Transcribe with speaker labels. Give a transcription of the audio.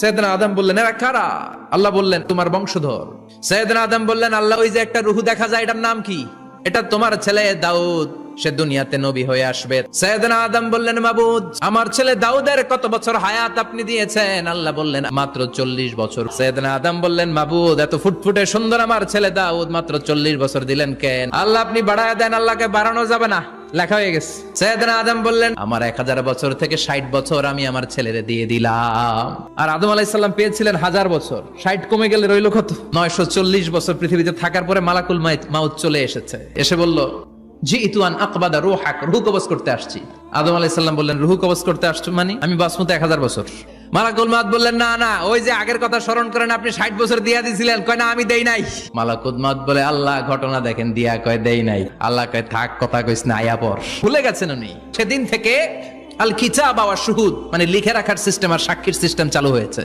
Speaker 1: সাইয়েদনা আদম বললেন, এরা কারা? আল্লাহ বললেন, তোমার বংশধর। সাইয়েদনা আদম বললেন, আল্লাহ, ওই যে একটা রূহ দেখা যায়, এটার নাম কি? এটা তোমার ছেলে দাউদ, সে দুনিয়াতে নবী হয়ে আসবে। সাইয়েদনা আদম বললেন, মাবুদ, আমার ছেলে দাউদের কত বছর হায়াত আপনি দিয়েছেন? আল্লাহ বললেন, মাত্র 40 বছর। সাইয়েদনা আদম বললেন, মাবুদ, এত ফুটফুটে সুন্দর আমার ছেলে দাউদ, মাত্র 40 বছর দিলেন কেন? আল্লাহ, আপনি বাড়ায় দেন, আল্লাহকে বাড়ানো যাবে না, লেখা হয়ে গেছে। সাইয়েদনা আদম বললেন, আমার 1000 বছর থেকে 60 বছর আমি আমার ছেলেরে দিয়ে দিলাম। আর আদম আলাইহিস সালাম পেয়েছিলেন 1000 বছর, 60 কমে গেলে রইল কত? 940 বছর পৃথিবীতে থাকার পরে মালাকুল মাউত চলে এসেছে। এসে বলল, জিতু আন আকবাদা রূহাক, রূহ কবজ করতে আসছি। আদম আলাইহিস সালাম বললেন, রূহ কবজ করতে আসছো মানে? আমি বাঁচবো 1000 বছর। মালাকুল মাউত বললেন, না না, ওই যে আগের কথা স্মরণ করেন, আপনি 60 বছর দিয়া দিছিলেন। কয়, না, আমি দেই নাই। মালাকুল মাউত বলে, আল্লাহ, ঘটনা দেখেন, দিয়া কয় দেই নাই। আল্লাহ কয়, থাক, কথা কইস না, আয়া পর। ভুলে গেছেন উনি। সেদিন থেকে আল কিতাব ওয়া শুহুদ, মানে লিখে রাখার সিস্টেম আর সাক্ষীর সিস্টেম চালু হয়েছে।